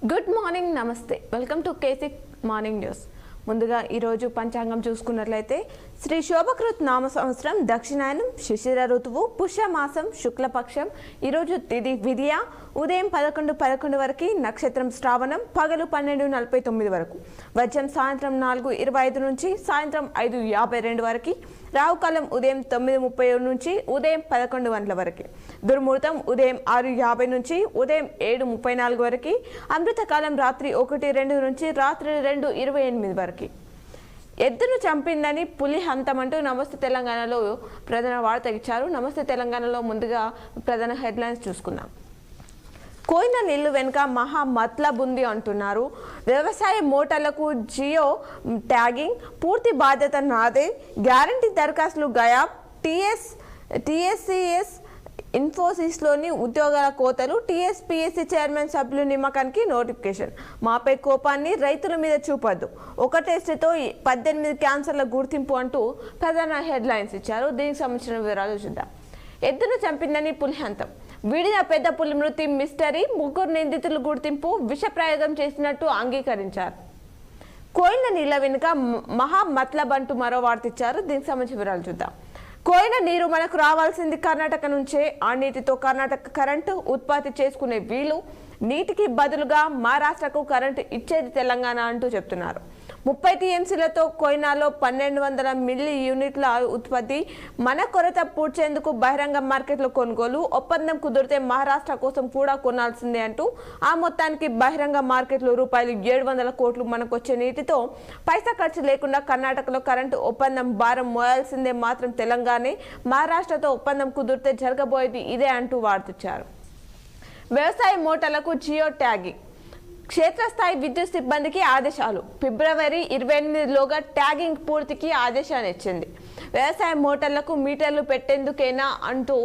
Good morning, నమస్తే. Welcome to కేసిక్ morning news. ముందుగా ఈరోజు పంచాంగం చూసుకున్నట్లయితే శ్రీ శోభకృత్ నామ సంవత్సరం దక్షిణాయనం శిశిర ఋతువు పుష్యమాసం శుక్లపక్షం. ఈరోజు తిథి విద్య ఉదయం 11:11 వరకు, నక్షత్రం శ్రావణం పగలు 12:49 వరకు, వర్షం సాయంత్రం 4:25 నుంచి సాయంత్రం 5:52 వరకు, రావుకాలం ఉదయం 9:30 నుంచి ఉదయం 11 గంటల వరకు, దుర్ముహూర్తం ఉదయం 6:50 నుంచి ఉదయం 7:34 వరకు, అమృతకాలం రాత్రి 1:02 నుంచి రాత్రి 2:28 వరకు. ఎద్దును చంపిందని పులి హంతమంటూ నమస్తే తెలంగాణలో ప్రధాన వార్త ఇచ్చారు. నమస్తే తెలంగాణలో ముందుగా ప్రధాన హెడ్లైన్స్ చూసుకుందాం. కోయిన నీళ్లు వెనుక మహా మతలబ్ ఉంది అంటున్నారు. వ్యవసాయ మోటార్లకు జియో ట్యాగింగ్, పూర్తి బాధ్యత నాదే, గ్యారంటీ దరఖాస్తులు గయాబ్, టీఎస్సీఎస్ ఇన్ఫోసిస్లోని ఉద్యోగాల కోతలు, టీఎస్పీఎస్సీ చైర్మన్ సభ్యుల నియామకానికి నోటిఫికేషన్, మాపై కోపాన్ని రైతుల మీద చూపొద్దు, ఒక టెస్టుతో 18 క్యాన్సర్ల గుర్తింపు అంటూ ప్రధాన హెడ్లైన్స్ ఇచ్చారు. దీనికి సంబంధించిన వివరాలు చూద్దాం. ఎద్దును చంపిందని పులి హంతం, విడిన పెద్ద పులి మృతి మిస్టరీ, 3 నిందితులు గుర్తింపు, విష ప్రయోగం చేసినట్టు అంగీకరించారు. కోయిన నీళ్ల వెనుక మహా మతలబ్ అంటూ మరో వార్త ఇచ్చారు. దీనికి సంబంధించిన వివరాలు చూద్దాం. కోయిన నీరు మనకు రావాల్సింది కర్ణాటక నుంచే, ఆ నీటితో కర్ణాటక కరెంటు ఉత్పత్తి చేసుకునే వీలు, నీటికి బదులుగా మహారాష్ట్రకు కరెంటు ఇచ్చేది తెలంగాణ అంటూ చెప్తున్నారు. 30 టీఎంసీలతో కోయినాలో 1200 మిల్లీ యూనిట్ల ఉత్పత్తి, మన కొరత పూడ్చేందుకు బహిరంగ మార్కెట్లో కొనుగోలు, ఒప్పందం కుదిరితే మహారాష్ట్ర కోసం కూడా కొనాల్సిందే అంటూ ఆ మొత్తానికి బహిరంగ మార్కెట్లో రూపాయలు 700 కోట్లు మనకొచ్చే నీటితో పైసా ఖర్చు లేకుండా కర్ణాటకలో కరెంటు ఒప్పందం భారం మోయాల్సిందే మాత్రం తెలంగాణే, మహారాష్ట్రతో ఒప్పందం కుదిరితే జరగబోయేది ఇదే అంటూ వార్తిచ్చారు. వ్యవసాయ మోటార్లకు జియో ట్యాగింగ్, క్షేత్రస్థాయి విద్యుత్ సిబ్బందికి ఆదేశాలు, ఫిబ్రవరి 28లోగా ట్యాగింగ్ పూర్తికి ఆదేశాన్ని ఇచ్చింది. వ్యవసాయ మోటార్లకు మీటర్లు పెట్టేందుకేనా అంటూ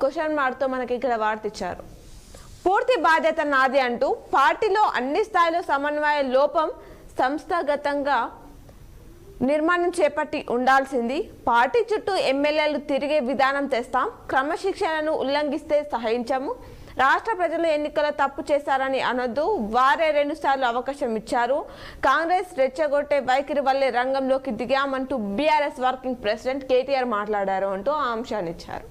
క్వశ్చన్ మార్క్తో మనకి ఇక్కడ వార్తిచ్చారు. పూర్తి బాధ్యత నాది అంటూ పార్టీలో అన్ని స్థాయిలో సమన్వయ లోపం, సంస్థాగతంగా నిర్మాణం చేపట్టి ఉండాల్సింది, పార్టీ చుట్టూ ఎమ్మెల్యేలు తిరిగే విధానం తెస్తాం, క్రమశిక్షణను ఉల్లంఘిస్తే సహించము, రాష్ట్ర ప్రజలు ఎన్నికల తప్పు చేశారని అనొద్దు, వారే 2 సార్లు అవకాశం ఇచ్చారు, కాంగ్రెస్ రెచ్చగొట్టే వైఖరి వల్లే రంగంలోకి దిగామంటూ బీఆర్ఎస్ వర్కింగ్ ప్రెసిడెంట్ కేటీఆర్ మాట్లాడారు అంటూ ఆ అంశాన్ని ఇచ్చారు.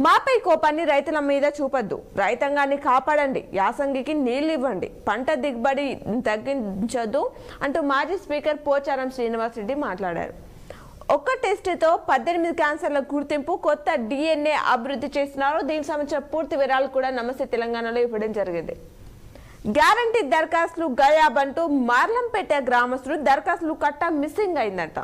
మాపై కోపాన్ని రైతుల మీద చూపొద్దు, రైతాంగాన్ని కాపాడండి, యాసంగికి నీళ్లు ఇవ్వండి, పంట దిగుబడి తగ్గించొద్దు అంటూ మాజీ స్పీకర్ పోచారం శ్రీనివాసరెడ్డి మాట్లాడారు. ఒక్క టెస్టుతో 18 క్యాన్సర్ల గుర్తింపు, కొత్త DNA అభివృద్ధి చేస్తున్నారు. దీనికి సంబంధించిన పూర్తి వివరాలు కూడా నమస్తే తెలంగాణలో ఇవ్వడం జరిగింది. గ్యారంటీ దరఖాస్తులు గయాబ్ అంటూ మార్లంపేట గ్రామస్తులు దరఖాస్తులు కట్ట మిస్సింగ్ అయిందట.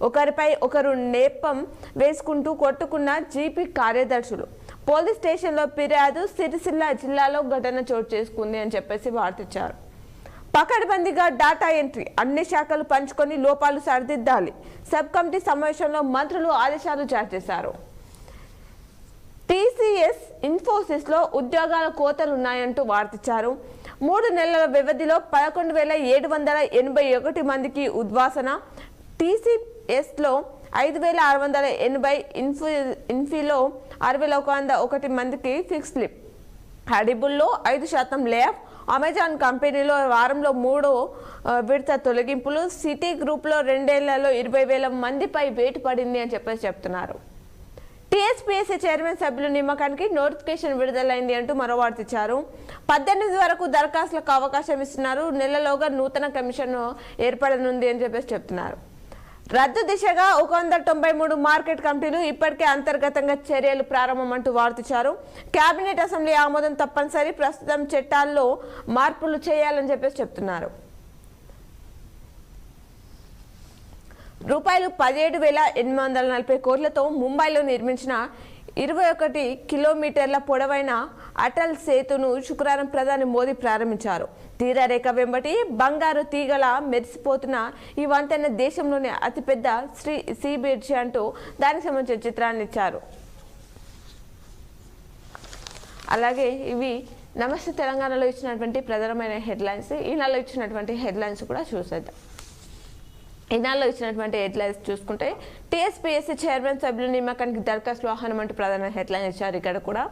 ఒకరిపై ఒకరు నేపం వేసుకుంటూ కొట్టుకున్న జీపీ కార్యదర్శులు, పోలీస్ స్టేషన్లో ఫిర్యాదు, సిరిసిల్ల జిల్లాలో ఘటన చోటు చేసుకుంది అని చెప్పేసి వార్తిచ్చారు. పకడ్బందీగా డాటా ఎంట్రీ, అన్ని శాఖలు పంచుకొని లోపాలు సరిదిద్దాలి, సబ్ కమిటీ సమావేశంలో మంత్రులు ఆదేశాలు జారీ చేశారు. టీసీఎస్ ఇన్ఫోసిస్లో ఉద్యోగాల కోతలున్నాయంటూ వార్తిచ్చారు. 3 నెలల వ్యవధిలో 11,781 మందికి ఉద్వాసన, టీసీఎస్లో 5,680, ఇన్ఫీలో 6,101 మందికి ఫిక్స్ స్లిప్, హడిబుల్లో 5% లేఆఫ్, అమెజాన్ కంపెనీలో వారంలో 3 విడత తొలగింపులు, సిటీ గ్రూప్లో 2 ఏళ్లలో 20,000 మందిపై వేటు పడింది అని చెప్పేసి చెప్తున్నారు. టీఎస్పీఎస్సీ చైర్మన్ సభ్యుల నియామకానికి నోటిఫికేషన్ విడుదలైంది అంటూ మరో వార్త ఇచ్చారు. 18 వరకు దరఖాస్తులకు అవకాశం ఇస్తున్నారు, నెలలోగా నూతన కమిషన్ ఏర్పడనుంది అని చెప్పేసి చెప్తున్నారు. రద్దు దిశగా 193 మార్కెట్ కమిటీలు ఇప్పటికే అంతర్గతంగా చర్యలు ప్రారంభం అంటూ వార్తిచ్చారు. కేబినెట్ అసెంబ్లీ ఆమోదం తప్పనిసరి, ప్రస్తుతం చట్టాల్లో మార్పులు చేయాలని చెప్పేసి చెప్తున్నారు. రూపాయలు 17,840 కోట్లతో ముంబైలో నిర్మించిన 21 కిలోమీటర్ల పొడవైన అటల్ సేతును శుక్రవారం ప్రధాని మోదీ ప్రారంభించారు. తీరరేఖ వెంబటి బంగారు తీగల మెరిసిపోతున్న ఈ వంతెన దేశంలోని అతిపెద్ద సీ బ్రిడ్జ్ అంటూ దానికి సంబంధించిన చిత్రాన్ని ఇచ్చారు. అలాగే ఇవి నమస్తే తెలంగాణలో ఇచ్చినటువంటి ప్రధానమైన హెడ్లైన్స్. ఈ నెలలో ఇచ్చినటువంటి హెడ్లైన్స్ కూడా చూసేద్దాం. ఈనాడులో ఇచ్చినటువంటి హెడ్లైన్స్ చూసుకుంటే టీఎస్పీఎస్సీ చైర్మన్ సభ్యుల నియామకానికి దరఖాస్తులు ఆహ్వానం అంటూ ప్రధాన హెడ్లైన్ ఇచ్చారు. ఇక్కడ కూడా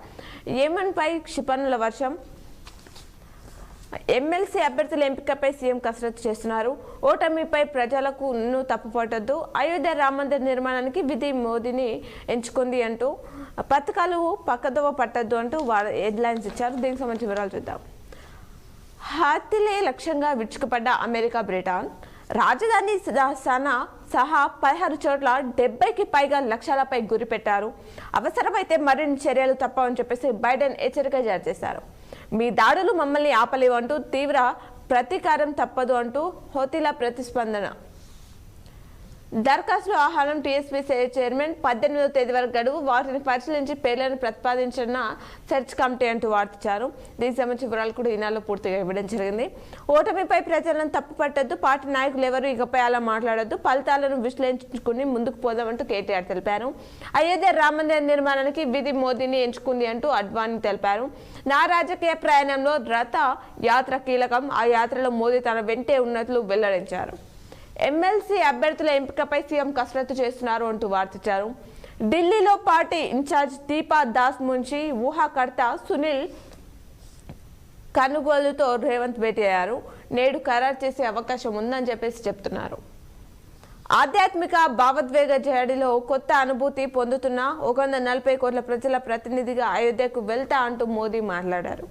ఏమన్పై క్షిపణుల వర్షం, ఎమ్మెల్సీ అభ్యర్థుల ఎంపికపై సీఎం కసరత్తు చేస్తున్నారు. ఓటమిపై ప్రజలకు తప్పుపట్టొద్దు, అయోధ్య రామ మందిర్ నిర్మాణానికి విధి మోదీని ఎంచుకుంది అంటూ పథకాలు పక్కదోవ పట్టద్దు అంటూ హెడ్లైన్స్ ఇచ్చారు. దీనికి సంబంధించిన వివరాలు చూద్దాం. హత్యలే లక్ష్యంగా విరుచుకుపడ్డ అమెరికా, బ్రిటన్ రాజధాని సహా 16 చోట్ల 70కి పైగా లక్ష్యాలపై గురిపెట్టారు. అవసరమైతే మరిన్ని చర్యలు తప్పవని చెప్పేసి బైడెన్ హెచ్చరిక జారీ చేశారు. మీ దాడులు మమ్మల్ని ఆపలేవు అంటూ తీవ్ర ప్రతీకారం తప్పదు అంటూ హౌతీల ప్రతిస్పందన. దరఖాస్తుల ఆహ్వానం టీఎస్పీసీ చైర్మన్ 18వ తేదీ వరకు గడువు, వాటిని పరిశీలించి పేర్లను ప్రతిపాదించిన సెర్చ్ కమిటీ అంటూ వార్తించారు. దీనికి సంబంధించిన వివరాలు కూడా ఈనాడులో పూర్తిగా ఇవ్వడం జరిగింది. ఓటమిపై ప్రజలను తప్పు పట్టద్దు, పార్టీ నాయకులు ఎవరు ఇకపై అలా మాట్లాడొద్దు, ఫలితాలను విశ్లేషించుకుని ముందుకు పోదామంటూ కేటీఆర్ తెలిపారు. అయోధ్య రామ మందిర నిర్మాణానికి విధి మోదీని ఎంచుకుంది అంటూ అడ్వాణి తెలిపారు. నా రాజకీయ ప్రయాణంలో రథ యాత్ర కీలకం, ఆ యాత్రలో మోదీ తన వెంటే ఉన్నట్లు వెల్లడించారు. ఎమ్మెల్సీ అభ్యర్థుల ఎంపికపై సీఎం కసరత్తు చేస్తున్నారు అంటూ వార్తించారు. ఢిల్లీలో పార్టీ ఇన్ఛార్జ్ దీపా దాస్ నుంచి ఊహాకర్త సునీల్ కనుగోలుతో రేవంత్ భేటీ అయ్యారు. నేడు ఖరారు చేసే అవకాశం ఉందని చెప్పేసి చెప్తున్నారు. ఆధ్యాత్మిక భావోద్వేగ జడిలో కొత్త అనుభూతి పొందుతున్న 140 కోట్ల ప్రజల ప్రతినిధిగా అయోధ్యకు వెళ్తా అంటూ మోదీ మాట్లాడారు.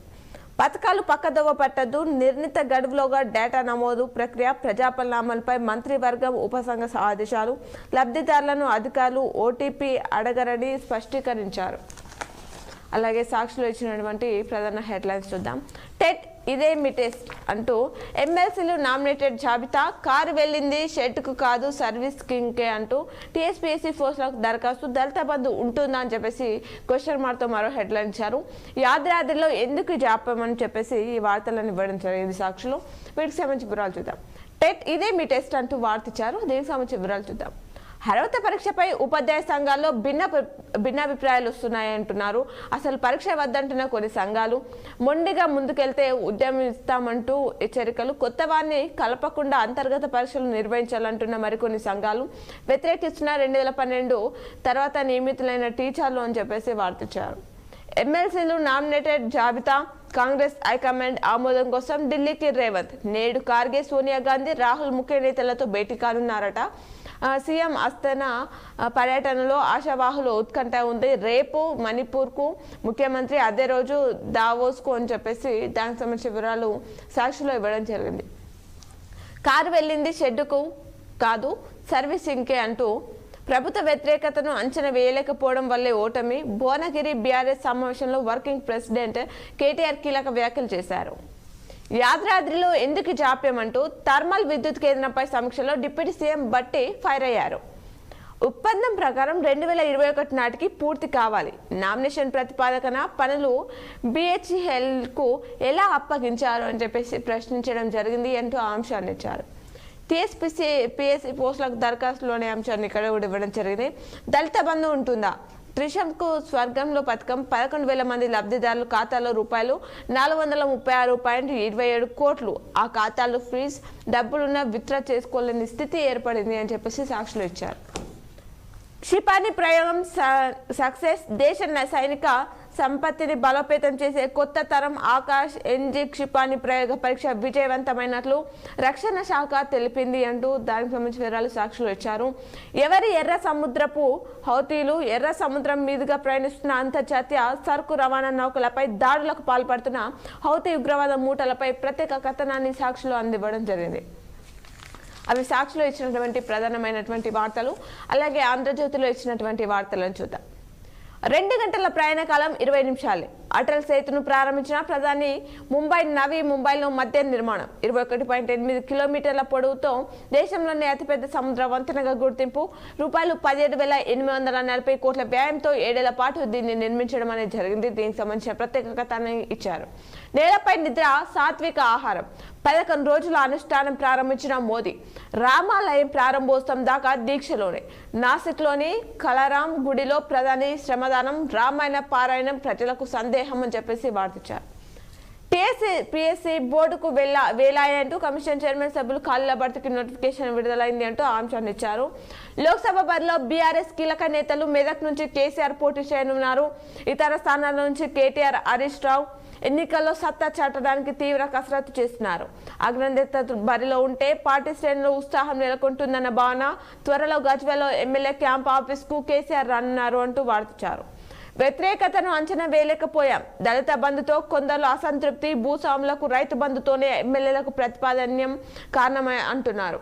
పథకాలు పక్కదోవ పట్టద్దు, నిర్ణీత గడువులోగా డేటా నమోదు ప్రక్రియ, ప్రజాపాలన అమలుపై మంత్రివర్గం ఉపసంఘ ఆదేశాలు, లబ్ధిదారులను అధికారులు ఓటీపీ అడగరని స్పష్టీకరించారు. అలాగే సాక్షిలో ఇచ్చినటువంటి ప్రధాన హెడ్లైన్స్ చూద్దాం. టెట్ ఇదే మీ టెస్ట్ అంటూ ఎమ్మెల్సీలు నామినేటెడ్ జాబితా, కారు వెళ్ళింది షెడ్కు కాదు సర్వీస్ కింగ్కే అంటూ టీఎస్పీఎస్సీ పోస్టులకు దరఖాస్తు, దళిత బంధు ఉంటుందా అని చెప్పేసి క్వశ్చన్ మార్క్తో మరో హెడ్లైన్ ఇచ్చారు. యాదాద్రిలో ఎందుకు జాప్యమని చెప్పేసి ఈ వార్తలను ఇవ్వడం జరిగింది సాక్షిలో. వీటికి సంబంధించి వివరాలు చూద్దాం. టెట్ ఇదే మీ టెస్ట్ అంటూ వార్త ఇచ్చారు. దీనికి సంబంధించిన వివరాలు చూద్దాం. అర్హత పరీక్షపై ఉపాధ్యాయ సంఘాల్లో భిన్నాభిప్రాయాలు వస్తున్నాయంటున్నారు. అసలు పరీక్ష వద్దంటున్న కొన్ని సంఘాలు, మొండిగా ముందుకెళ్తే ఉద్యమిస్తామంటూ హెచ్చరికలు, కొత్త వారిని కలపకుండా అంతర్గత పరీక్షలు నిర్వహించాలంటున్న మరికొన్ని సంఘాలు, వ్యతిరేకిస్తున్న 2012 తర్వాత నియమితులైన టీచర్లు అని చెప్పేసి వార్తించారు. ఎమ్మెల్సీలు నామినేటెడ్ జాబితా, కాంగ్రెస్ హైకమాండ్ ఆమోదం కోసం ఢిల్లీకి రేవంత్. నేడు ఖార్గే, సోనియా గాంధీ, రాహుల్ ముఖ్య నేతలతో భేటీ కానున్నారట. సీఎం అస్తనా పర్యటనలో ఆశావాహులు ఉత్కంఠ ఉంది. రేపు మణిపూర్కు ముఖ్యమంత్రి, అదే రోజు దావోస్కు అని చెప్పేసి దానికి సంబంధించిన వివరాలు సాక్షిలో ఇవ్వడం జరిగింది. కారు వెళ్ళింది షెడ్డుకు కాదు సర్వీసింగ్కే అంటూ ప్రభుత్వ వ్యతిరేకతను అంచనా వేయలేకపోవడం వల్లే ఓటమి. భువనగిరి బీఆర్ఎస్ సమావేశంలో వర్కింగ్ ప్రెసిడెంట్ కేటీఆర్ కీలక వ్యాఖ్యలు చేశారు. యాదాద్రిలో ఎందుకు జాప్యం అంటూ థర్మల్ విద్యుత్ కేంద్రంపై సమీక్షలో డిప్యూటీ సీఎం బట్టి ఫైర్ అయ్యారు. ఒప్పందం ప్రకారం 2021 నాటికి పూర్తి కావాలి. నామినేషన్ ప్రతిపాదన పనులు BHELకు ఎలా అప్పగించారు అని చెప్పేసి ప్రశ్నించడం జరిగింది అంటూ ఆ అంశాన్ని ఇచ్చారు. టీఎస్పీఎస్సీ పోస్టులకు దరఖాస్తులోని అంశాన్ని ఇక్కడ కూడా ఇవ్వడం జరిగింది. దళిత బంధు ఉంటుందా? త్రిశంకు స్వర్గంలో పథకం 11,000 మంది లబ్ధిదారుల ఖాతాలో రూపాయలు 436.27 కోట్లు. ఆ ఖాతాలో ఫ్రీజ్ డబ్బులున్న విత్డ్రా చేసుకోలేని స్థితి ఏర్పడింది అని చెప్పేసి సాక్షులు ఇచ్చారు. క్షిపణి ప్రయోగం సక్సెస్, దేశ సైనిక సంపత్తిని బలోపేతం చేసే కొత్త తరం ఆకాశ్ ఎన్జీ క్షిపణి ప్రయోగ పరీక్ష విజయవంతమైనట్లు రక్షణ శాఖ తెలిపింది అంటూ దానికి సంబంధించిన వివరాలు సాక్షులు ఇచ్చారు. ఎవరి ఎర్ర సముద్రపు హౌతీలు ఎర్ర సముద్రం మీదుగా ప్రయాణిస్తున్న అంతర్జాతీయ సరుకు రవాణా నౌకలపై దాడులకు పాల్పడుతున్న హౌతీ ఉగ్రవాద మూటలపై ప్రత్యేక కథనాన్ని సాక్షులు అందివ్వడం జరిగింది. అవి సాక్షిలో ఇచ్చినటువంటి ప్రధానమైనటువంటి వార్తలు. అలాగే ఆంధ్రజ్యోతిలో ఇచ్చినటువంటి వార్తలను చూద్దాం. 2 గంటల ప్రయాణ కాలం 20 నిమిషాలే. అటల్ సేతును ప్రారంభించిన ప్రధాని. ముంబైలో మధ్య నిర్మాణం 21.8 కిలోమీటర్ల పొడవుతో దేశంలోని అతిపెద్ద సముద్ర వంతెనగా గుర్తింపు. రూపాయలు 17,840 కోట్ల వ్యయంతో 7 ఏళ్ల పాటు దీన్ని నిర్మించడం అనేది జరిగింది. దీనికి సంబంధించిన ప్రత్యేక కథనాన్ని ఇచ్చారు. నేలపై నిద్ర, సాత్విక ఆహారం 11 రోజుల అనుష్ఠానం ప్రారంభించిన మోదీ. రామాలయం ప్రారంభోత్సవం దాకా దీక్షలోనే. నాసిక్లోని కలరాం గుడిలో ప్రధాని శ్రమదానం, రామాయణ పారాయణం, ప్రజలకు సందేహం అని చెప్పేసి వార్తించారు. టీఎస్పీఎస్సీ బోర్డుకు వేలాయంటూ కమిషన్ చైర్మన్ సభ్యులు ఖాళీల భర్తీకి నోటిఫికేషన్ విడుదలైంది అంటూ అంశాన్ని ఇచ్చారు. లోక్సభ బరిలో బీఆర్ఎస్ కీలక నేతలు. మెదక్ నుంచి కేసీఆర్ పోటీ చేయనున్నారు. ఇతర స్థానాల నుంచి కేటీఆర్, హరీష్ రావు, ఎన్నికల్లో సత్తా చాటడానికి తీవ్ర కసరత్తు చేస్తున్నారు. అగ్రనేత బరిలో ఉంటే పార్టీ శ్రేణులు ఉత్సాహం నెలకొంటుందన్న భావన. త్వరలో గజ్వేల్లో ఎమ్మెల్యే క్యాంప్ ఆఫీస్ కు కేసీఆర్ రానున్నారు అంటూ వార్తించారు. వ్యతిరేకతను అంచనా వేయలేకపోయాం. దళిత బంధుతో కొందరు అసంతృప్తి, భూస్వాములకు రైతు బంధుతోనే ఎమ్మెల్యేలకు ప్రతిపాదన్యం కారణమై అంటున్నారు.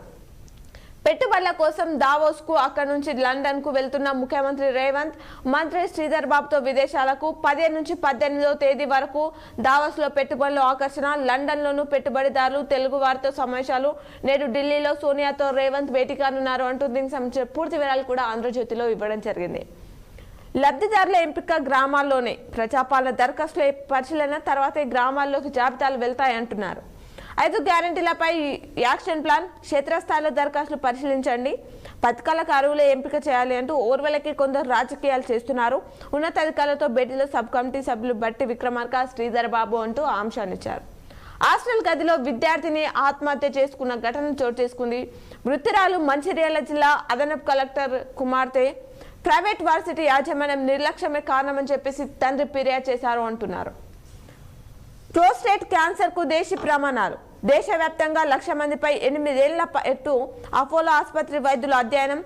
పెట్టుబడుల కోసం దావోస్ కు, అక్కడి నుంచి లండన్ కు వెళ్తున్న ముఖ్యమంత్రి రేవంత్, మంత్రి శ్రీధర్ బాబుతో విదేశాలకు 15 నుంచి 18వ తేదీ వరకు దావోస్ లో పెట్టుబడుల ఆకర్షణ. లండన్ లోను పెట్టుబడిదారులు, తెలుగు వారితో సమావేశాలు. నేడు ఢిల్లీలో సోనియాతో రేవంత్ భేటీ కానున్నారు అంటూ దీనికి సంబంధించిన పూర్తి వివరాలు కూడా ఆంధ్రజ్యోతిలో ఇవ్వడం జరిగింది. లబ్ధిదారుల ఎంపిక గ్రామాల్లోనే. ప్రజాపాలన దరఖాస్తుల పరిశీలన తర్వాతే గ్రామాల్లోకి జాబితాలు వెళ్తాయంటున్నారు. 5 గ్యారెంటీలపై యాక్షన్ ప్లాన్. క్షేత్రస్థాయిలో దరఖాస్తులు పరిశీలించండి. పథకాలకు అర్హుల ఎంపిక చేయాలి అంటూ ఓర్వెలకి కొందరు రాజకీయాలు చేస్తున్నారు. ఉన్నతాధికారులతో భేటీలో సబ్ కమిటీ సభ్యులు బట్టి విక్రమార్క, శ్రీధర్ బాబు అంటూ ఆంశాన్నిచ్చారు. హాస్టల్ గదిలో విద్యార్థిని ఆత్మహత్య చేసుకున్న ఘటన చోటు చేసుకుంది. మృతురాలు మంచిర్యాల జిల్లా అదనపు కలెక్టర్ కుమార్తె. ప్రైవేట్ వర్సిటీ యాజమాన్యం నిర్లక్ష్యమే కారణమని చెప్పేసి తండ్రి ఫిర్యాదు చేశారు అంటున్నారు. ప్రోస్టేట్ క్యాన్సర్ కు దేశీ ప్రమాణాలు. దేశవ్యాప్తంగా 1,00,000 మందిపై 8 ఏళ్ల ఎత్తు అపోలో ఆసుపత్రి వైద్యుల అధ్యయనం.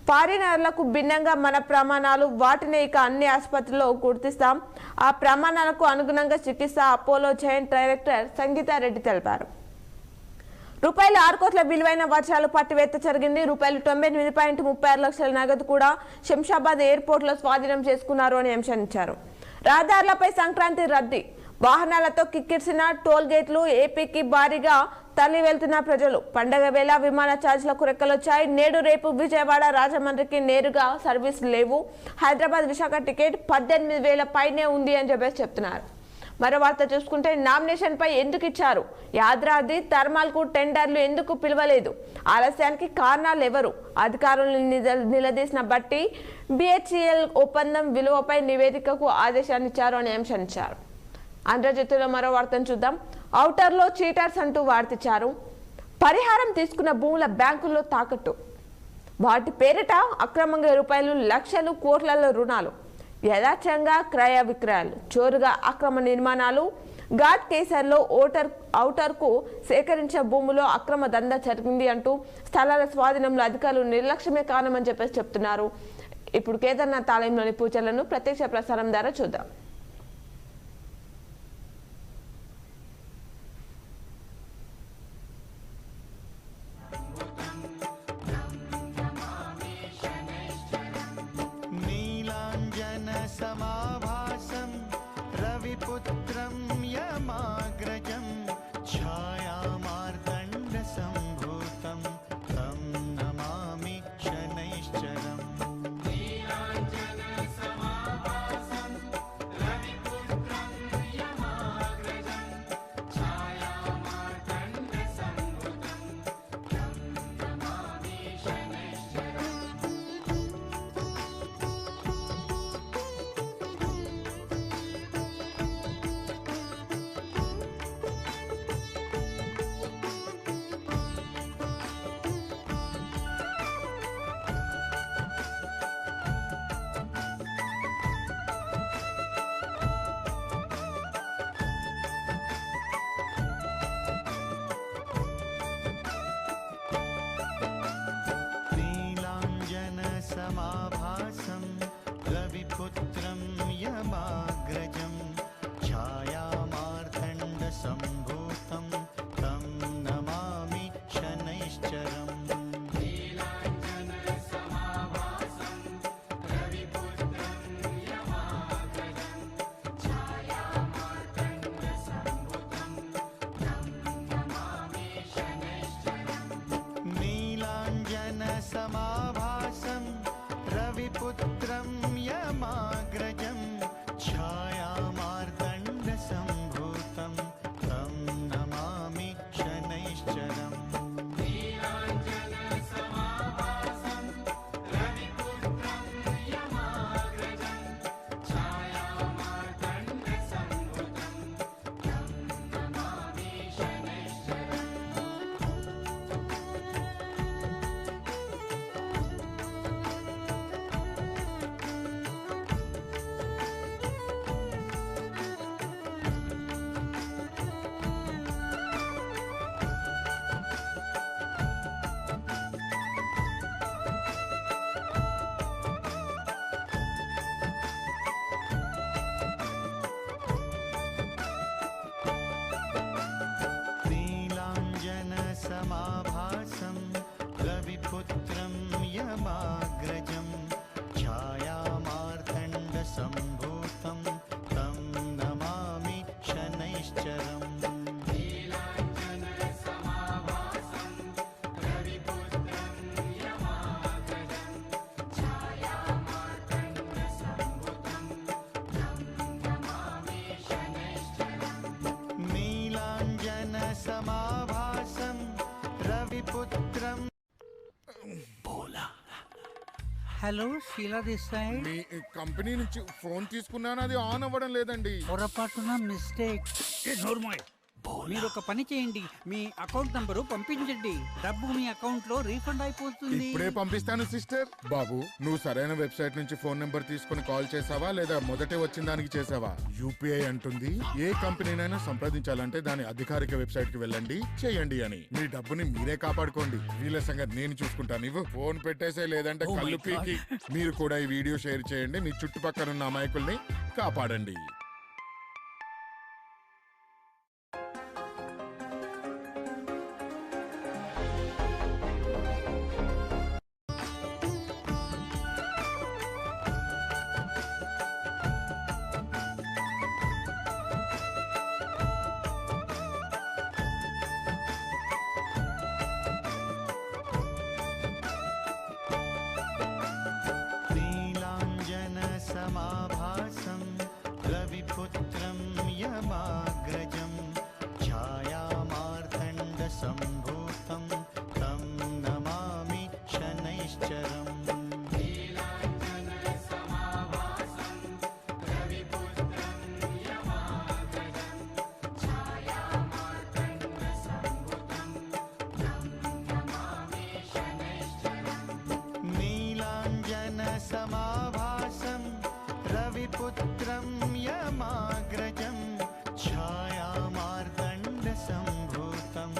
ఫారినర్లకు భిన్నంగా మన ప్రమాణాలు, వాటిని ఇక అన్ని ఆసుపత్రుల్లో గుర్తిస్తాం. ఆ ప్రమాణాలకు అనుగుణంగా చికిత్స. అపోలో జాయింట్ డైరెక్టర్ సంగీతారెడ్డి తెలిపారు. రూపాయలు 6 కోట్ల విలువైన వర్షాలు పట్టివేత జరిగింది. రూపాయలు 98.36 లక్షల నగదు కూడా శంషాబాద్ ఎయిర్పోర్ట్ లో స్వాధీనం చేసుకున్నారు అని అంశాన్నిచ్చారు. రహదారులపై సంక్రాంతి రద్దీ. వాహనాలతో కిక్కిర్చిన టోల్ గేట్లు. ఏపీకి భారీగా తరలి వెళ్తున్న ప్రజలు. పండగ వేళ విమాన ఛార్జీలకు రెక్కలొచ్చాయి. నేడు రేపు విజయవాడ, రాజమండ్రికి నేరుగా సర్వీసులు లేవు. హైదరాబాద్, విశాఖ టికెట్ 18,000 పైనే ఉంది అని చెప్పేసి చెప్తున్నారు. మరో వార్త చూసుకుంటే, నామినేషన్ పై ఎందుకు ఇచ్చారు? యాదాద్రి థర్మల్ కు టెండర్లు ఎందుకు పిలవలేదు? ఆలస్యానికి కారణాలు ఎవరు? అధికారులను నిలదీసిన బట్టి బిహెచ్ఈఎల్ ఒప్పందం విలువపై నివేదికకు ఆదేశాన్ని ఇచ్చారు అని అంశాన్నిచ్చారు. ఆంధ్రజ్యోతిలో మరో వార్తను చూద్దాం. ఔటర్ లో చీటర్స్ అంటూ వార్తించారు. పరిహారం తీసుకున్న భూముల బ్యాంకుల్లో తాకట్టు. వాటి పేరిట అక్రమంగా రూపాయలు లక్షలు, కోట్లలో రుణాలు. యథార్థంగా క్రయ విక్రయాలు. చోరుగా అక్రమ నిర్మాణాలు. ఘాట్ కేసర్లో ఔటర్ కు సేకరించిన భూములో అక్రమ దందా జరిగింది అంటూ స్థలాల స్వాధీనంలో అధికారులు నిర్లక్ష్యమే కారణమని చెప్పేసి చెప్తున్నారు. ఇప్పుడు కేదార్నాథ్ ఆలయంలోని పూజలను ప్రత్యక్ష ప్రసారం ద్వారా చూద్దాం. समाभासं रविपुत्रं यमाग्रजं छायामार्तण्डसम्भूतं तं नमामि शनैश्चरम्। హలో శీలా దేశాయ్. మీ కంపెనీ నుంచి ఫోన్ తీసుకున్నాను, అది ఆన్ అవ్వడం లేదండి. పొరపాటున మిస్టేక్. మీరు ఒక పని చేయండి, మీ అకౌంట్ నంబరు పంపించండి, డబ్బు మీ అకౌంట్ లో రీఫండ్ అయిపోతుంది. ఇప్పుడే పంపిస్తాను సిస్టర్. బాబు, నువ్వు సరైన వెబ్సైట్ నుంచి ఫోన్ నెంబర్ తీసుకుని కాల్ చేసావా లేదా మొదటే వచ్చిన దానికి చేసావా? యూపీఐ అంటుంది ఏ కంపెనీనైనా సంప్రదించాలంటే దాని అధికారిక వెబ్సైట్ కి వెళ్ళండి, చేయండి అని. మీ డబ్బుని మీరే కాపాడుకోండి. వీళ్ళ సంగతి నేను చూసుకుంటాను. ఇవ్వు ఫోన్ పెట్టేసే, లేదంటే కళ్ళు పీకి. మీరు కూడా ఈ వీడియో షేర్ చేయండి, మీ చుట్టుపక్కల ఉన్న అమాయకుల్ని కాపాడండి. नीलाञ्जनसमाभासं रविपुत्रं यमाग्रजं छायामार्तण्डसम्भूतं तं नमामि शनैश्चरम्। नीलाञ्जनसमाभासं रविपुत्रं यमाग्रजं छायामार्तण्डसम्भूतं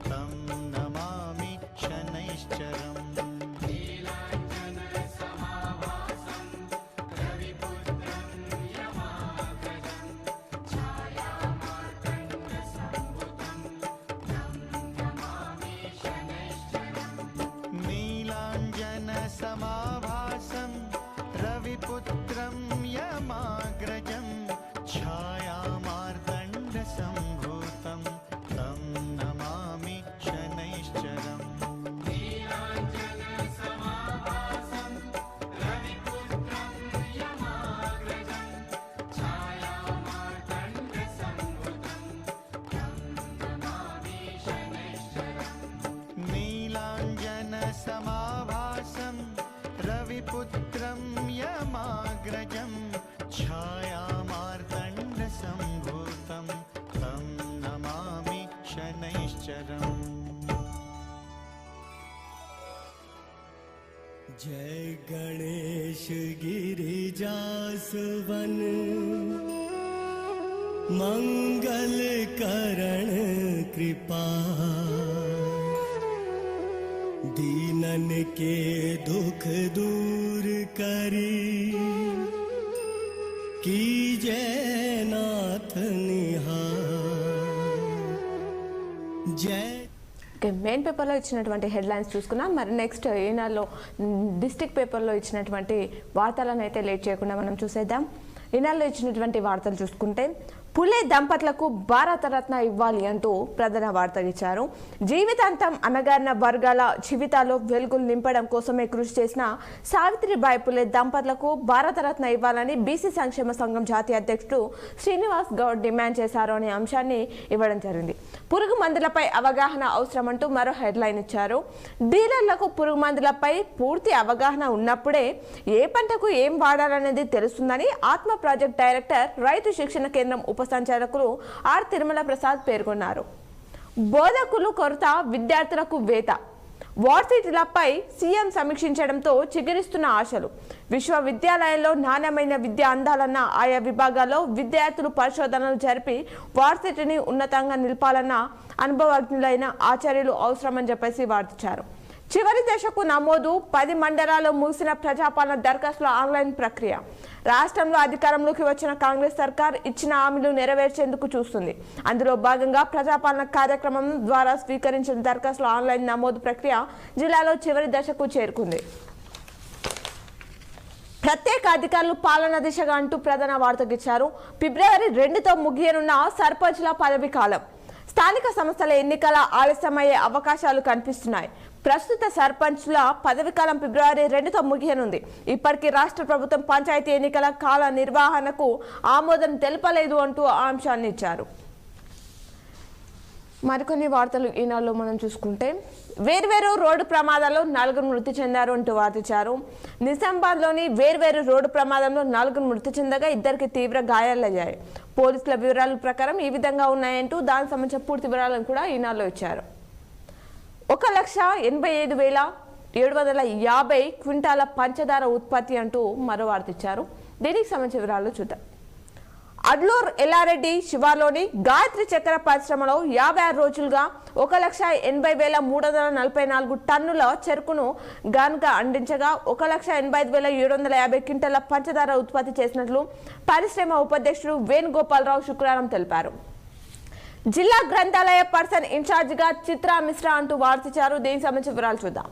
तं नमामि शनैश्चरम्। नीलाञ्जनसमाभासं रविपुत्रं यमाग्रजं छायामार्तण्डसम्भूतं तं नमामि शनैश्चरम्। नीलाञ्जनसमाभासं रविपुत्रं यमाग्रजं छायामार्तण्डसम्भूतं तं नमामि शनैश्चरम्। नीलाञ्जनसमाभासं रविपुत्रं यमाग्रजं छायामार्तण्डसम्भूतं तं नमामि शनैश्चरम्। जय गणेश गिरिजासवन मंगल करण कृपा दीनन के दुख दूर करी की जय नाथ निहार जय। మెయిన్ పేపర్లో ఇచ్చినటువంటి హెడ్లైన్స్ చూసుకున్నాం. మరి నెక్స్ట్ ఈనాడులో డిస్ట్రిక్ట్ పేపర్లో ఇచ్చినటువంటి వార్తలను అయితే లేట్ చేయకుండా మనం చూసేద్దాం. ఈనాడులో ఇచ్చినటువంటి వార్తలు చూసుకుంటే, పులే దంపతులకు భారతరత్న ఇవ్వాలి అంటూ ప్రధాన వార్త ఇచ్చారు. జీవితాంతం అణగారిన వర్గాల జీవితాల్లో వెలుగులు నింపడం కోసమే కృషి చేసిన సావిత్రిబాయి పులే దంపతులకు భారతరత్న ఇవ్వాలని బీసీ సంక్షేమ సంఘం జాతీయ అధ్యక్షుడు శ్రీనివాస్ గౌడ్ డిమాండ్ చేశారు అనే అంశాన్ని ఇవ్వడం జరిగింది. పురుగు మందులపై అవగాహన అవసరం అంటూ మరో హెడ్లైన్ ఇచ్చారు. డీలర్లకు పురుగు మందులపై పూర్తి అవగాహన ఉన్నప్పుడే ఏ పంటకు ఏం వాడాలనేది తెలుస్తుందని ఆత్మ ప్రాజెక్ట్ డైరెక్టర్ రైతు శిక్షణ కేంద్రం ఉప సంచాలకులు ఆర్ తిరుమల ప్రసాద్ పేర్కొన్నారు. బోధకులు కొరత, విద్యార్థులకు వేత. వార్సిటీలపై సీఎం సమీక్షించడంతో చిగురిస్తున్న ఆశలు. విశ్వవిద్యాలయాల్లో నాణ్యమైన విద్య అందాలన్న ఆయా విభాగాల్లో విద్యార్థులు పరిశోధనలు జరిపి వార్సిటీని ఉన్నతంగా నిలపాలన్న అనుభవజ్ఞులైన ఆచార్యులు అవసరమని చెప్పేసి వాదించారు. చివరి దశకు నమోదు 10 మండలాల్లో ముగిసిన ప్రజాపాలన దరఖాస్తుల ఆన్లైన్ ప్రక్రియ. రాష్ట్రంలో అధికారంలోకి వచ్చిన కాంగ్రెస్ సర్కార్ ఇచ్చిన హామీలు నెరవేర్చేందుకు చూస్తుంది. అందులో భాగంగా ప్రజాపాలన కార్యక్రమం ద్వారా స్వీకరించిన దరఖాస్తుల ఆన్లైన్ నమోదు ప్రక్రియ జిల్లాలో చివరి దశకు చేరుకుంది. ప్రత్యేక అధికారులు పాలన దిశగా అంటూ ప్రధాన వార్తకిచ్చారు. ఫిబ్రవరి 2తో ముగియనున్న సర్పంచ్ల పదవి కాలం. స్థానిక సంస్థల ఎన్నికల ఆలస్యమయ్యే అవకాశాలు కనిపిస్తున్నాయి. ప్రస్తుత సర్పంచ్ల పదవీకాలం ఫిబ్రవరి 2తో ముగియనుంది. ఇప్పటికీ రాష్ట్ర ప్రభుత్వం పంచాయతీ ఎన్నికల కాల నిర్వహణకు ఆమోదం తెలపలేదు అంటూ ఆ అంశాన్ని ఇచ్చారు. మరికొన్ని వార్తలు ఈనాడులో మనం చూసుకుంటే, వేర్వేరు రోడ్డు ప్రమాదాల్లో 4 మృతి చెందారు అంటూ వార్తించారు. నిజామాబాద్లోని వేర్వేరు రోడ్డు ప్రమాదంలో 4 మృతి చెందగా 2కి తీవ్ర గాయాలయ్యాయి. పోలీసుల వివరాల ప్రకారం ఈ విధంగా ఉన్నాయంటూ దానికి సంబంధించిన పూర్తి వివరాలను కూడా ఈనాడులో ఇచ్చారు. 1,80,750 క్వింటాల పంచదార ఉత్పత్తి అంటూ మరో వార్త ఇచ్చారు. దీనికి సంబంధించిన వివరాలు చూద్దాం. అడ్లూర్ ఎల్లారెడ్డి శివార్లోని గాయత్రి చక్కెర పరిశ్రమలో 56 రోజులుగా 1,80,344 టన్నుల చెరుకును గానుగా అందించగా 1,85,750 క్వింటాల పంచదార ఉత్పత్తి చేసినట్లు పరిశ్రమ ఉపాధ్యక్షుడు వేణుగోపాలరావు శుక్రవారం తెలిపారు. జిల్లా గ్రంథాలయ పర్సన్ ఇన్ఛార్జిగా చిత్రా మిశ్రా అంటూ వార్తించారు. దీనికి సంబంధించిన వివరాలు చూద్దాం.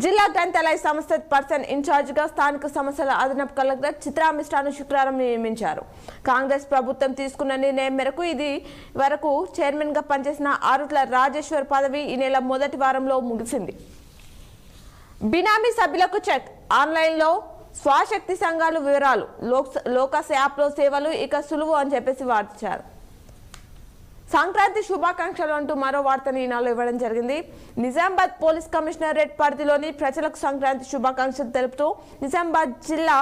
జిల్లా గ్రంథాలయ సంస్థ పర్సన్ ఇన్ఛార్జిగా స్థానిక సమస్యల అదనపు కలెక్టర్ చిత్రా మిశ్రాను శుక్రవారం నియమించారు. కాంగ్రెస్ ప్రభుత్వం తీసుకున్న నిర్ణయం మేరకు ఇది వరకు చైర్మన్ గా పనిచేసిన ఆరుట్ల రాజేశ్వర్ పదవి ఈ నెల మొదటి వారంలో ముగిసింది. బినామీ సభ్యులకు చెక్. ఆన్లైన్లో స్వశక్తి సంఘాలు వివరాలు. లోకస్ యాప్లో సేవలు ఇక సులువు అని చెప్పేసి వార్తించారు. సంక్రాంతి శుభాకాంక్షలు అంటూ మరో వార్తను ఈనాడులో ఇవ్వడం జరిగింది. నిజామాబాద్ పోలీస్ కమిషనరేట్ పరిధిలోని ప్రజలకు సంక్రాంతి శుభాకాంక్షలు తెలుపుతూ నిజామాబాద్ జిల్లా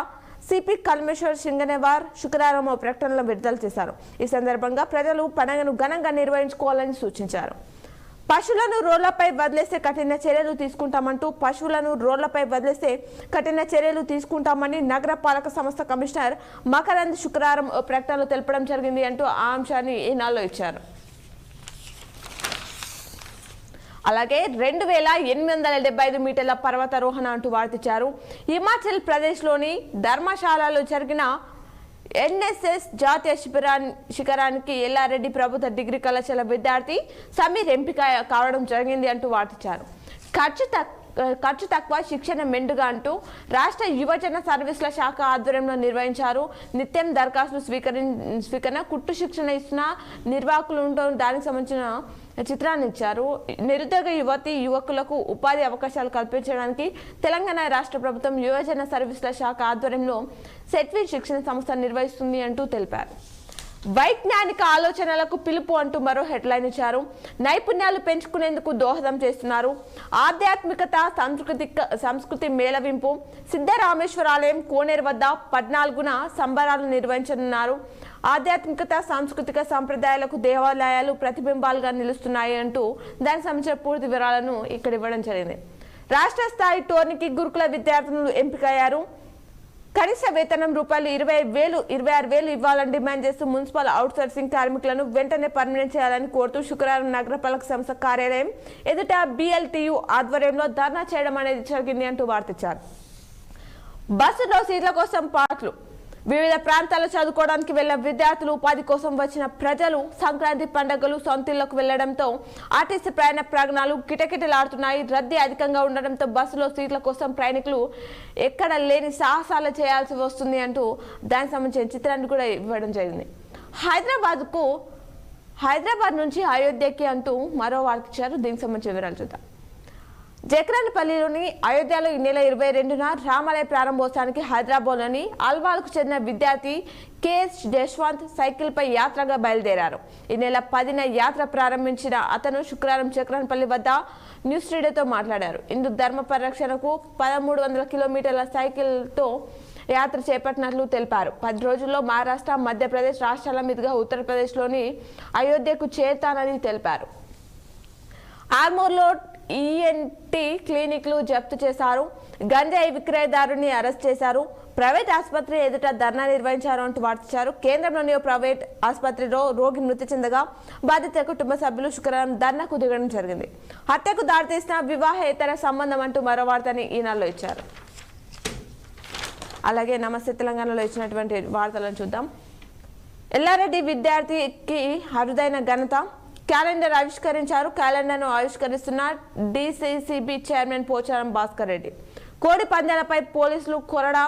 సిపి కల్మేశ్వర్ సింగనేవార్ శుక్రవారం ప్రకటనలు విడుదల చేశారు. ఈ సందర్భంగా ప్రజలు పండుగను ఘనంగా నిర్వహించుకోవాలని సూచించారు. పశువులను రోడ్లపై వదిలేస్తే కఠిన చర్యలు తీసుకుంటామని నగర పాలక సంస్థ కమిషనర్ మకరంద్ శుక్రవారం ప్రకటనలు తెలపడం జరిగింది అంటూ ఆ అంశాన్ని ఈనాడులో ఇచ్చారు. అలాగే 2,875 మీటర్ల పర్వతారోహణ అంటూ వార్తించారు. హిమాచల్ ప్రదేశ్లోని ధర్మశాలలో జరిగిన ఎన్ఎస్ఎస్ జాతీయ శిఖరానికి ఎల్లారెడ్డి ప్రభుత్వ డిగ్రీ కళాశాల విద్యార్థి సమీర్ ఎంపిక కావడం జరిగింది అంటూ వార్తించారు. ఖర్చు తక్కువ శిక్షణ మెండుగా అంటూ రాష్ట్ర యువజన సర్వీసుల శాఖ ఆధ్వర్యంలో నిర్వహించారు. నిత్యం దరఖాస్తులు స్వీకరణ కుట్టు శిక్షణ ఇస్తున్న నిర్వాహకులు దానికి సంబంధించిన చిత్రాన్ని ఇచ్చారు. నిరుద్యోగ యువకులకు ఉపాధి అవకాశాలు కల్పించడానికి తెలంగాణ రాష్ట్ర ప్రభుత్వం యువజన సర్వీసుల శాఖ ఆధ్వర్యంలో సెట్విన్ శిక్షణ సంస్థ నిర్వహిస్తుంది అంటూ తెలిపారు. వైజ్ఞానిక ఆలోచనలకు పిలుపు అంటూ మరో హెడ్లైన్ ఇచ్చారు. నైపుణ్యాలు పెంచుకునేందుకు దోహదం చేస్తున్నారు. ఆధ్యాత్మికత సంస్కృతి మేళవింపు. సిద్ధరామేశ్వరాలయం కోనేరు వద్ద 14న సంబరాలు నిర్వహించనున్నారు. ఆధ్యాత్మికత సాంస్కృతిక సంప్రదాయాలకు దేవాలయాలు ప్రతిబింబాలుగా నిలుస్తున్నాయి అంటూ దానికి సంబంధించిన పూర్తి వివరాలను ఇక్కడ ఇవ్వడం జరిగింది. రాష్ట్ర స్థాయి టోర్నీకి గురుకుల విద్యార్థులు ఎంపికయ్యారు. కనీస వేతనం ₹26,000 ఇవ్వాలని డిమాండ్ చేస్తూ మున్సిపల్ అవుట్సోర్సింగ్ కార్మికులను వెంటనే పర్మనెంట్ చేయాలని కోరుతూ శుక్రవారం నగరపాలక సంస్థ కార్యాలయం ఎదుట BLTU ఆధ్వర్యంలో ధర్నా చేయడం అనేది జరిగింది అంటూ వార్తించారు. బస్సులో సీట్ల కోసం పాటలు. వివిధ ప్రాంతాల్లో చదువుకోవడానికి వెళ్లిన విద్యార్థులు, ఉపాధి కోసం వచ్చిన ప్రజలు సంక్రాంతి పండుగలు సొంతిళ్లకు వెళ్లడంతో ఆర్టీసీ ప్రయాణ ప్రయాణాలు కిటకిటలాడుతున్నాయి. రద్దీ అధికంగా ఉండడంతో బస్సులో సీట్ల కోసం ప్రయాణికులు ఎక్కడ లేని సాహసాలు చేయాల్సి వస్తుంది అంటూ దానికి సంబంధించిన చిత్రాన్ని కూడా ఇవ్వడం జరిగింది. హైదరాబాద్ నుంచి అయోధ్యకి అంటూ మరో వార్త ఇచ్చారు. దీనికి సంబంధించిన వివరాలు చూద్దాం. జక్రాన్పల్లిలోని అయోధ్యలో ఈ నెల 22న రామాలయ ప్రారంభోత్సవానికి హైదరాబాద్లోని అల్వాల్కు చెందిన విద్యార్థి KS జశ్వంత్ సైకిల్పై యాత్రగా బయలుదేరారు. ఈ నెల 10న యాత్ర ప్రారంభించిన అతను శుక్రవారం జక్రాన్పల్లి వద్ద న్యూస్ రీడర్తో మాట్లాడారు. హిందూ ధర్మ పరిరక్షణకు 1300 కిలోమీటర్ల సైకిల్తో యాత్ర చేపట్టినట్లు తెలిపారు. 10 రోజుల్లో మహారాష్ట్ర, మధ్యప్రదేశ్ రాష్ట్రాల మీదుగా ఉత్తరప్రదేశ్లోని అయోధ్యకు చేరుతానని తెలిపారు. ఆర్మూర్లో ఈఎన్టీ క్లినిక్లు జప్తు చేశారు. గంజాయి విక్రయదారుని అరెస్ట్ చేశారు. ప్రైవేట్ ఆసుపత్రి ఎదుట ధర్నా నిర్వహించారు అంటూ వార్తించారు. కేంద్రంలోని ప్రైవేట్ ఆసుపత్రిలో రోగి మృతి చెందగా బాధిత కుటుంబ సభ్యులు శుక్రవారం ధర్నాకు దిగడం జరిగింది. హత్యకు దారితీసిన వివాహేతర సంబంధం అంటూ మరో వార్తని ఈనాడులో ఇచ్చారు. అలాగే నమస్తే తెలంగాణలో ఇచ్చినటువంటి వార్తలను చూద్దాం. ఎల్లారెడ్డి విద్యార్థికి అరుదైన ఘనత. క్యాలెండర్ ఆవిష్కరించారు. క్యాలెండర్ను ఆవిష్కరిస్తున్న డిసిసిబి చైర్మన్ పోచారం భాస్కర్ రెడ్డి. కోడి పందాలపై పోలీసులు కొరడా.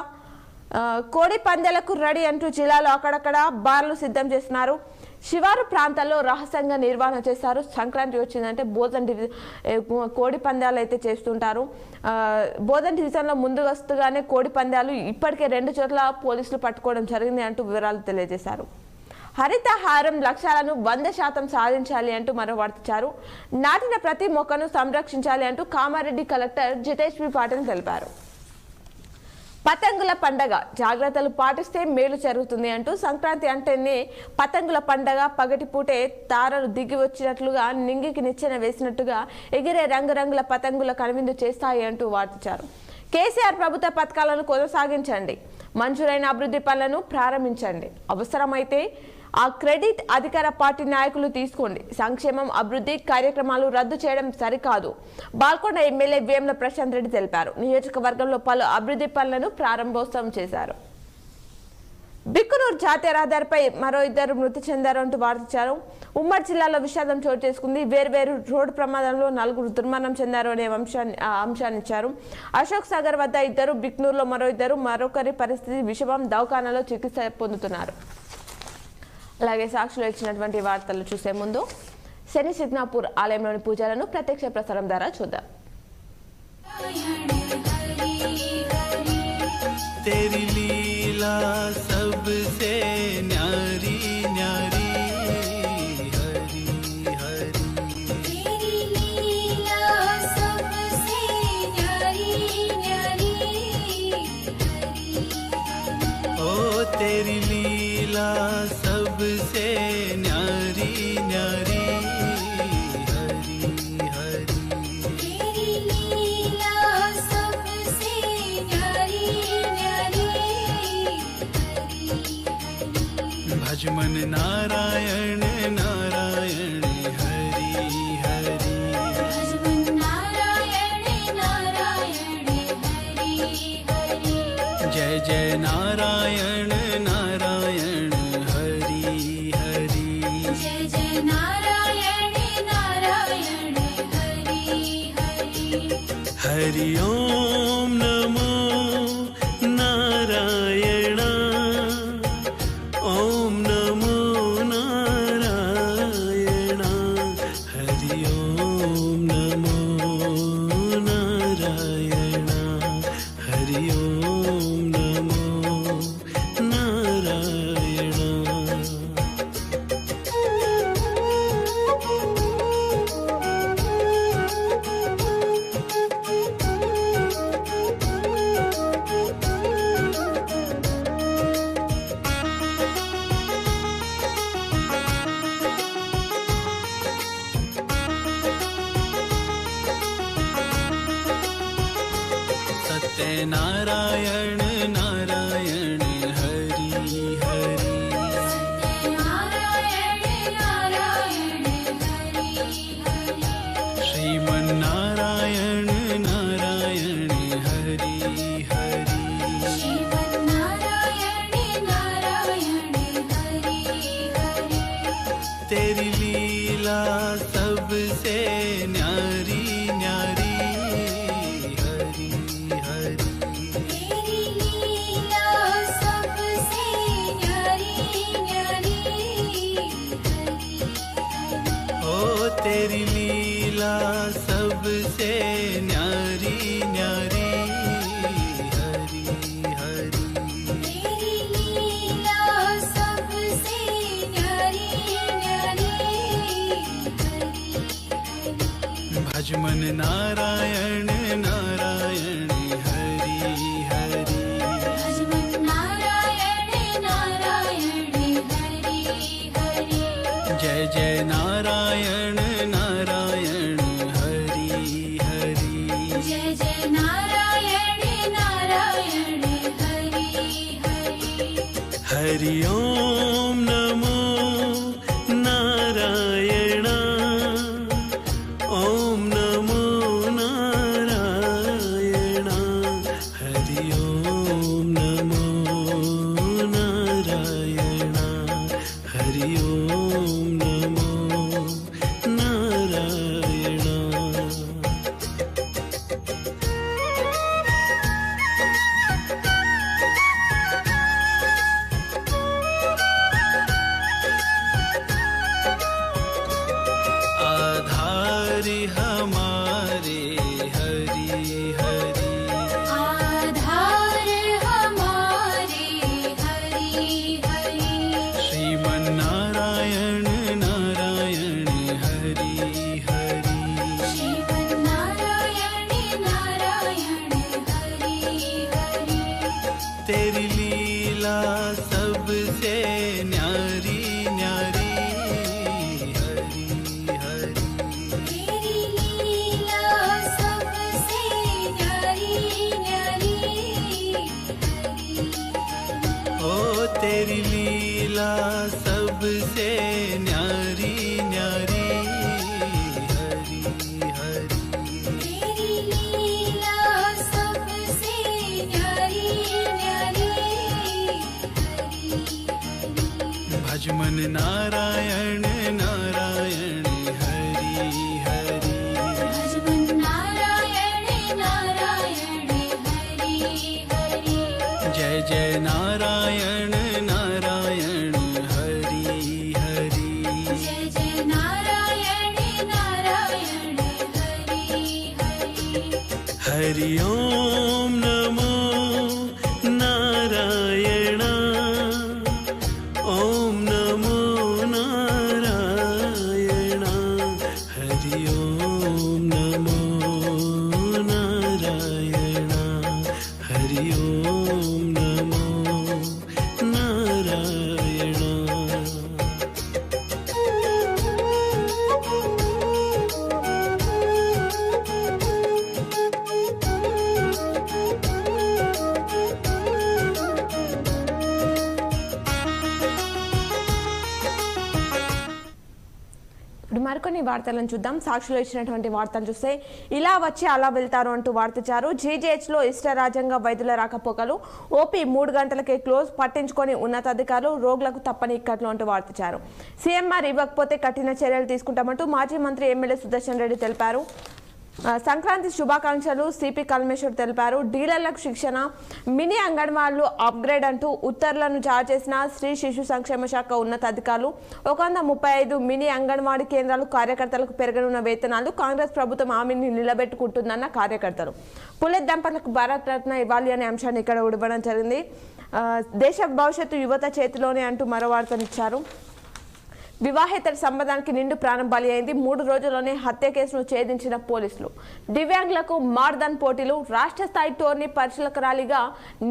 కోడి పందాలకు రెడీ అంటూ జిల్లాలో అక్కడక్కడ బార్లు సిద్ధం చేస్తున్నారు. శివారు ప్రాంతాల్లో రహస్యంగా నిర్వహణ చేస్తారు. సంక్రాంతి వచ్చిందంటే బోధన్ కోడి పందాలు అయితే చేస్తుంటారు. బోధన్ డివిజన్లో ముందుగానే కోడి పందాలు ఇప్పటికే 2 చోట్ల పోలీసులు పట్టుకోవడం జరిగింది అంటూ వివరాలు తెలియజేశారు. హరితహారం లక్ష్యాలను 100% సాధించాలి అంటూ మరో వార్తించారు. నాటిన ప్రతి మొక్కను సంరక్షించాలి అంటూ కామారెడ్డి కలెక్టర్ జితేష్ బి పాటిల్ తెలిపారు. పతంగుల పండగ జాగ్రత్తలు పాటిస్తే మేలు జరుగుతుంది అంటూ సంక్రాంతి అంటేనే పతంగుల పండగ. పగటిపూటే తారలు దిగి వచ్చినట్లుగా నింగికి నిచ్చెన వేసినట్టుగా ఎగిరే రంగురంగుల పతంగుల కనువిందు చేస్తాయి అంటూ వార్తించారు. కేసీఆర్ ప్రభుత్వ పథకాలను కొనసాగించండి. మంజూరైన అభివృద్ధి పనులను ప్రారంభించండి. అవసరమైతే ఆ క్రెడిట్ అధికార పార్టీ నాయకులు తీసుకోండి. సంక్షేమం అభివృద్ధి కార్యక్రమాలు రద్దు చేయడం సరికాదు. బాల్కొండ ఎమ్మెల్యే వేముల ప్రశాంత్ రెడ్డి తెలిపారు. నియోజకవర్గంలో పలు అభివృద్ధి పనులను ప్రారంభోత్సవం చేశారు. బిక్కునూరు జాతీయ రహదారిపై మరో 2 మృతి చెందారు అంటూ వార్తించారు. ఉమ్మడి జిల్లాలో విషాదం చోటు చేసుకుంది. వేర్వేరు రోడ్డు ప్రమాదంలో 4 దుర్మరణం చెందారు అనే అంశాన్ని ఇచ్చారు. అశోక్ సాగర్ వద్ద 2, బిక్నూరులో మరో 2, మరొకరి పరిస్థితి విషమం, దవాఖానాలో చికిత్స పొందుతున్నారు. అలాగే సాక్షులు ఇచ్చినటువంటి వార్తలు చూసే ముందు శని సిగ్నాపూర్ ఆలయంలోని పూజలను ప్రత్యక్ష ప్రసారం ద్వారా చూద్దాం. तेरी लीला सबसे न्यारी न्यारी हरी हरी तेरी लीला सबसे न्यारी न्यारी हरी ओ तेरी लीला सबसे न्यारी न्यारी हरी हरी तेरी लीला सबसे न्यारी न्यारी हरी भजमन नारायण नारायण हरि हरि भजमन नारायण नारायण हरि हरि जय जय नारायण नारायण हरि हरि जय जय नारायण नारायण हरि हरि हरि ओम नमो नारायण ओम नमो नारायण हरि ओम नमो नारायण हरि ओम नमो नारायण सत्य नारायण नारायण हरि हरि नारायण नारायण हरि हरि श्रीमन नारायण नारायण हरि हरि श्रीमन्नारायण नारायण हरि हरि तेरी लीला सबसे न्यारी न्यारी हरि हरि तेरी लीला सबसे न्यारी न्यारी हरि ओ तेरी लीला सबसे न्यारी न्यारी हरि हरि तेरी लीला सबसे न्यारी न्यारी हरि भजमन नारायण नारायण हरि हरि भजमन नारायण नारायण हरि हरि जय जय नारायण नारायण हरि जय नारायण नारायण हरि हरि जय जय नारायण नारायण हरि हरि हरि ओम नमो नारायण ओम नमो नारायण हरि ओम नमो नारायण हरि ओम नमो नारायण ఇప్పుడు మరికొన్ని వార్తలను చూద్దాం. సాక్షిలో ఇచ్చినటువంటి వార్తలు చూస్తే ఇలా వచ్చి అలా వెళ్తారు అంటూ వార్తించారు. జీజీహెచ్లో ఇష్టరాజ్యంగా వైద్యుల రాకపోకలు, ఓపీ 3 గంటలకే క్లోజ్, పట్టించుకొని ఉన్నతాధికారులు, రోగులకు తప్పని ఇక్కట్లు అంటూ వార్తించారు. సీఎంఆర్ ఇవ్వకపోతే కఠిన చర్యలు తీసుకుంటామంటూ మాజీ మంత్రి ఎమ్మెల్యే సుదర్శన్ రెడ్డి తెలిపారు. సంక్రాంతి శుభాకాంక్షలు సిపి కల్మేశ్వర్ తెలిపారు. డీలర్లకు శిక్షణ, మినీ అంగన్వాడీలు అప్గ్రేడ్ అంటూ ఉత్తర్వులను జారీ చేసిన స్త్రీ శిశు సంక్షేమ శాఖ ఉన్నతాధికారులు. 135 మినీ అంగన్వాడీ కేంద్రాలు కార్యకర్తలకు పెరగనున్న వేతనాలు కాంగ్రెస్ ప్రభుత్వం హామీని నిలబెట్టుకుంటుందన్న కార్యకర్తలు. పుల్లెత్ దంపతులకు భారత రత్న ఇవ్వాలి అనే అంశాన్ని ఇక్కడ ఇవ్వడం జరిగింది. దేశ భవిష్యత్తు యువత చేతిలోనే అంటూ మరో వార్తనిచ్చారు. వివాహేతర సంబంధానికి నిండు ప్రాణం బలి అయింది. 3 రోజుల్లోనే హత్య కేసును ఛేదించిన పోలీసులు. దివ్యాంగులకు మార్దన్ పోటీలు, రాష్ట్ర స్థాయి టోర్నీ పరిశీలకురాలిగా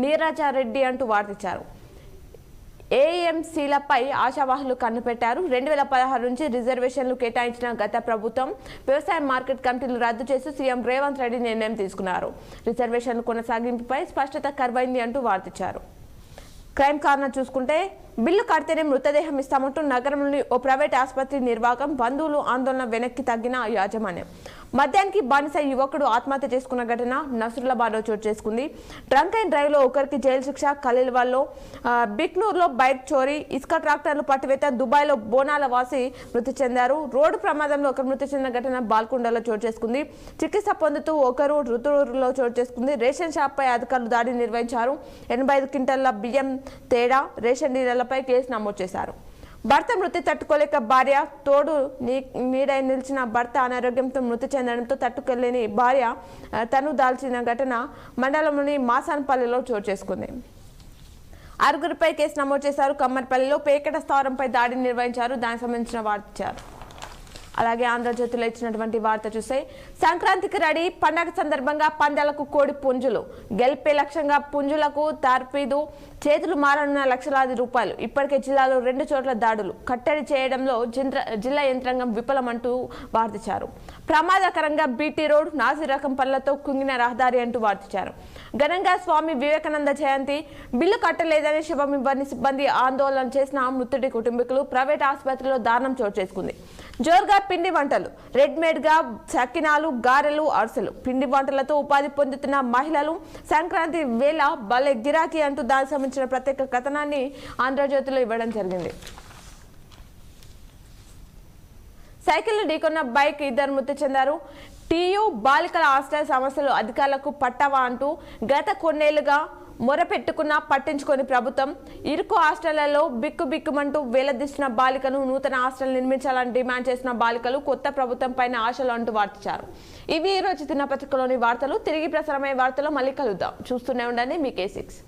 నీరజారెడ్డి అంటూ వార్తించారు. ఏఎంసీలపై ఆశావాహులు కన్నుపెట్టారు. 2016 నుంచి రిజర్వేషన్లు కేటాయించిన గత ప్రభుత్వం వ్యవసాయ మార్కెట్ కమిటీలు రద్దు చేసి సీఎం రేవంత్ రెడ్డి నిర్ణయం తీసుకున్నారు. రిజర్వేషన్లు కొనసాగింపుపై స్పష్టత కరువైంది అంటూ వార్తించారు. క్రైమ్ కారణం చూసుకుంటే బిల్లు కడితేనే మృతదేహం ఇస్తామంటూ నగరంలోని ఓ ప్రైవేట్ ఆసుపత్రి నిర్వాహకం, బంధువులు ఆందోళన వెనక్కి తగ్గిన యాజమాన్యం. మద్యానికి బానిస యువకుడు ఆత్మహత్య చేసుకున్న ఘటన నసురులాబాద్లో చోటు చేసుకుంది. డ్రంక్ అండ్ డ్రైవ్ లో ఒకరికి జైలు శిక్ష, ఖలీల్వాల్లో, బిక్నూర్లో బైక్ చోరీ, ఇసుక ట్రాక్టర్లు పట్టివేత, దుబాయ్లో బోనాల వాసి మృతి చెందారు. రోడ్డు ప్రమాదంలో ఒకరు మృతి చెందిన ఘటన బాల్కొండలో చోటు చేసుకుంది. చికిత్స పొందుతూ ఒకరు రుతురూరులో చోటు చేసుకుంది. రేషన్ షాప్పై అధికారులు దాడి నిర్వహించారు. 85 క్వింటాల బియ్యం తేడా, రేషన్ డీలర్లపై కేసు నమోదు చేశారు. భర్త మృతి తట్టుకోలేక భార్య, తోడు నీడై నిలిచిన భర్త అనారోగ్యంతో మృతి చెందడంతో తట్టుకోలేని భార్య తను దాల్చిన ఘటన మండలంలోని మాసాన్పల్లిలో చోటు చేసుకుంది. 6గురిపై కేసు నమోదు చేశారు. కమ్మర్పల్లిలో పేకట స్థావరంపై దాడిని నిర్వహించారు. దానికి సంబంధించిన వార్త ఇచ్చారు. అలాగే ఆంధ్రజ్యోతిలో ఇచ్చినటువంటి వార్త చూస్తే సంక్రాంతికి రెడీ, పండగ సందర్భంగా పందాలకు కోడి పుంజులు, గెలిపే లక్ష్యంగా పుంజులకు తర్ఫీదు, చేతులు మారనున్న లక్షలాది రూపాయలు. ఇప్పటికే జిల్లాలో 2 చోట్ల దాడులు, కట్టడి చేయడంలో జిల్లా యంత్రాంగం విఫలమంటూ వార్తించారు. ప్రమాదకరంగా బీటీ రోడ్, నాసి రకం పనులతో కుంగిన రహదారి అంటూ వార్తించారు. ఘనంగా స్వామి వివేకానంద జయంతి, బిల్లు కట్టలేదని శివమివ్వని సిబ్బంది ఆందోళన చేసిన మృతుడి కుటుంబీకులు. ప్రైవేట్ ఆసుపత్రిలో దారుణం చోటు చేసుకుంది. జోరుగా పిండి వంటలు, రెడీమేడ్ గా సకినాలు, గారెలు, అరిసెలు, పిండి వంటలతో ఉపాధి పొందుతున్న మహిళలు. సంక్రాంతి వేళ భలే గిరాకీ అంటూ దానికి సంబంధించిన ప్రత్యేక కథనాన్ని ఆంధ్రజ్యోతిలో ఇవ్వడం జరిగింది. సైకిల్ ఢీకొన్న బైక్, 2 మృతి చెందారు. టీయూ బాలికల హాస్టల్ సమస్యలు అధికారులకు పట్టవా అంటూ గత కొన్నేళ్లుగా మొరపెట్టుకున్నా పట్టించుకొని ప్రభుత్వం. ఇరుకు హాస్టళ్లలో బిక్కుబిక్కుమంటూ వేలదీసిన బాలికను నూతన హాస్టల్ నిర్మించాలని డిమాండ్ చేసిన బాలికలు కొత్త ప్రభుత్వం పైన ఆశలు అంటూ వార్తించారు. ఇవి ఈ రోజు దినపత్రికలోని వార్తలు. తిరిగి ప్రసారమయ్యే వార్తలో మళ్ళీ కలుద్దాం. చూస్తూనే ఉండండి మీ K6.